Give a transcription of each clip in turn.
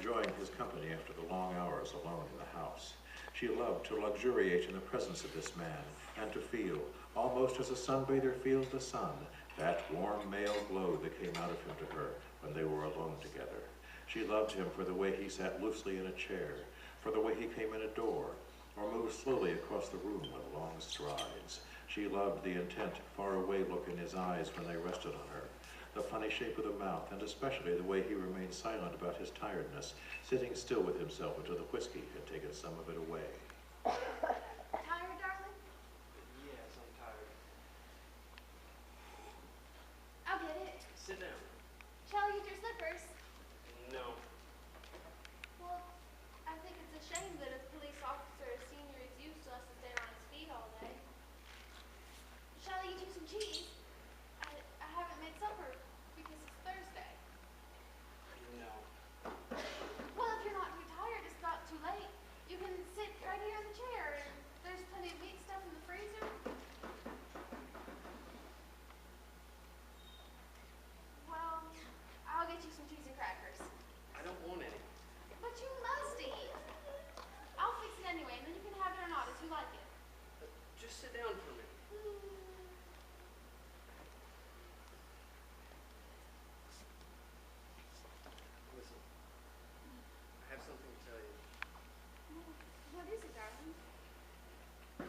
enjoying his company after the long hours alone in the house. She loved to luxuriate in the presence of this man and to feel, almost as a sunbather feels the sun, that warm male glow that came out of him to her when they were alone together. She loved him for the way he sat loosely in a chair, for the way he came in a door, or moved slowly across the room with long strides. She loved the intent, faraway look in his eyes when they rested on her, the funny shape of the mouth, and especially the way he remained silent about his tiredness, sitting still with himself until the whiskey had taken some of it away. Tired, darling? Yes, I'm tired. I'll get it. Sit down. Shall I get your slippers? No. Well, I think it's a shame that a police officer as senior as you still has to stand on his feet all day. Shall I get you some cheese? I haven't made supper because it's Thursday. No. Well, if you're not too tired, it's not too late. You can sit right here in the chair, and there's plenty of meat stuff in the freezer. Well, I'll get you some cheese and crackers. I don't want any. But you must eat. I'll fix it anyway, and then you can have it or not as you like it. Just sit down for a minute. Listen, I have something to tell you. What is it, darling? I've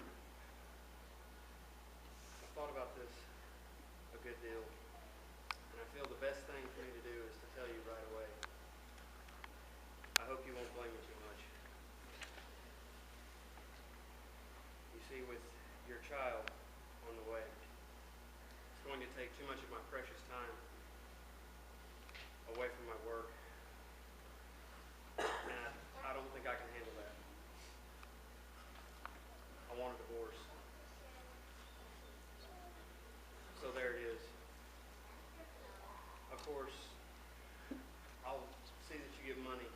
thought about this a good deal, and I feel the best thing for me to do is to tell you right away. I hope you won't blame me too much. You see, with your child on the way, it's going to take too much of my precious time away from my work, and I don't think I can handle that. I want a divorce. So there it is. Of course, I'll see that you get money,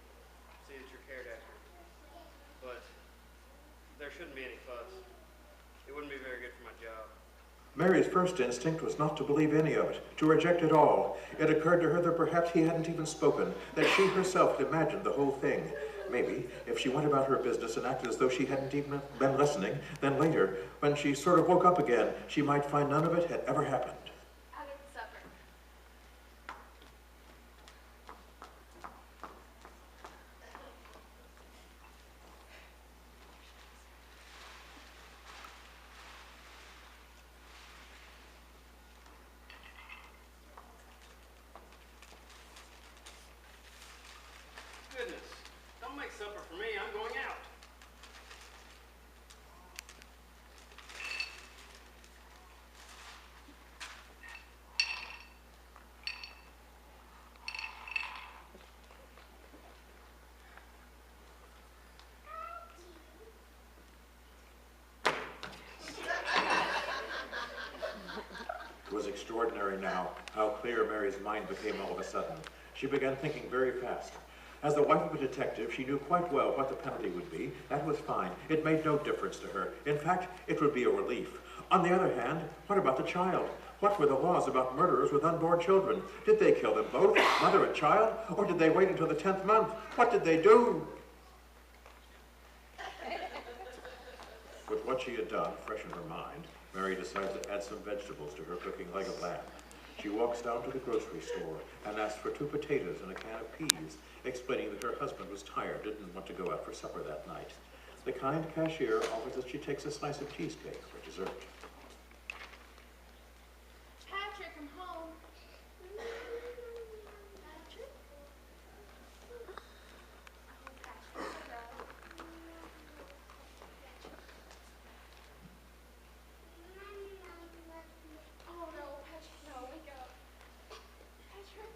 see that you're cared after, but there shouldn't be any fuss. It wouldn't be very good for my job. Mary's first instinct was not to believe any of it, to reject it all. It occurred to her that perhaps he hadn't even spoken, that she herself had imagined the whole thing. Maybe, if she went about her business and acted as though she hadn't even been listening, then later, when she sort of woke up again, she might find none of it had ever happened. I'll get the supper. Goodness, don't make supper for me. I'm going out. It was extraordinary now how clear Mary's mind became all of a sudden. She began thinking very fast. As the wife of a detective, she knew quite well what the penalty would be. That was fine. It made no difference to her. In fact, it would be a relief. On the other hand, what about the child? What were the laws about murderers with unborn children? Did they kill them both, mother and child? Or did they wait until the 10th month? What did they do? With what she had done fresh in her mind, Mary decided to add some vegetables to her cooking leg of lamb. She walks down to the grocery store and asks for 2 potatoes and a can of peas, explaining that her husband was tired, didn't want to go out for supper that night. The kind cashier offers that she takes a slice of cheesecake for dessert. Patrick, I'm home. Patrick? Oh, Patrick. Oh, no, Patrick, no, wake up. Patrick?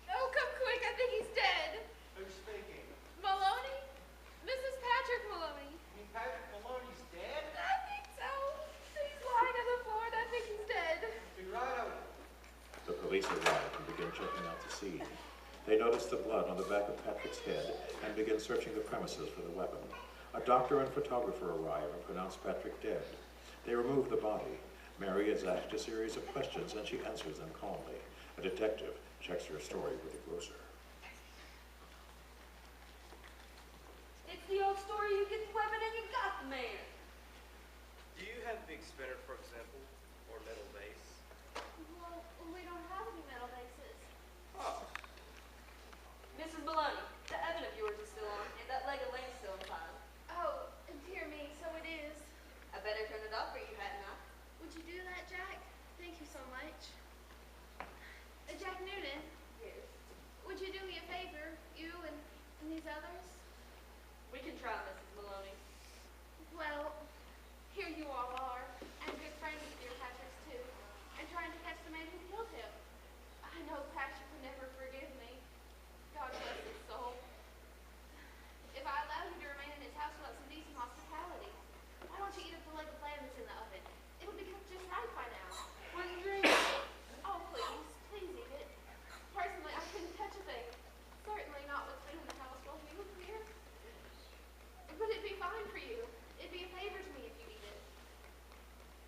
Oh, come quick, I think he's dead. Who's speaking? Maloney? Mrs. Patrick Maloney. You mean Patrick Maloney's dead? I think so. He's lying on the floor and I think he's dead. Be right over. The police arrived and began checking out the scene. They notice the blood on the back of Patrick's head and begin searching the premises for the weapon. A doctor and photographer arrive and pronounce Patrick dead. They remove the body. Mary is asked a series of questions and she answers them calmly. A detective checks her story with a grocer. It's the old story, you get the weapon and you got the man. Do you have big spinner, for example, or metal base? Well, we don't have any metal bases. Oh, Mrs. Maloney, the oven of yours is still on, and that leg of lamb still in pile. Oh, dear me, so it is. I better turn it off for you, hadn't I? Would you do that, Jack? Thank you so much. Jack Noonan, Yes. would you do me a favor, you and these others? We can try, Mrs. Maloney. Well, here you all are, and good friends with dear Patrick's too, and trying to catch the man who killed him. I know Patrick would never forgive me. God bless his soul. If I allow you to remain in his house without some decent hospitality, why don't you eat up the leg of lamb that's in the oven? It'll be cooked just right by now. Wouldn't drink. Oh, please, please eat it. Personally, I couldn't touch a thing. Certainly not what's been in the house while he was here. Would it be fine for you? It'd be a favor to me if you eat it.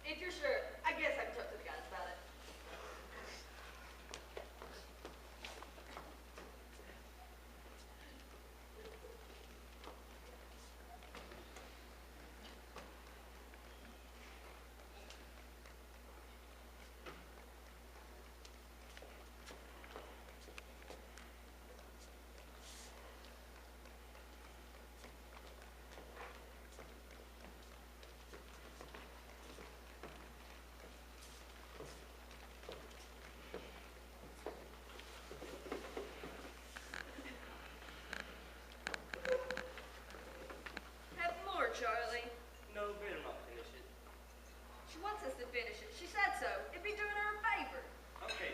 If you're sure, I guess I can talk to the guys about it. Have more, Charlie. no, better not finish it. She wants us to finish it. She said so. It'd be doing her a favor. Okay,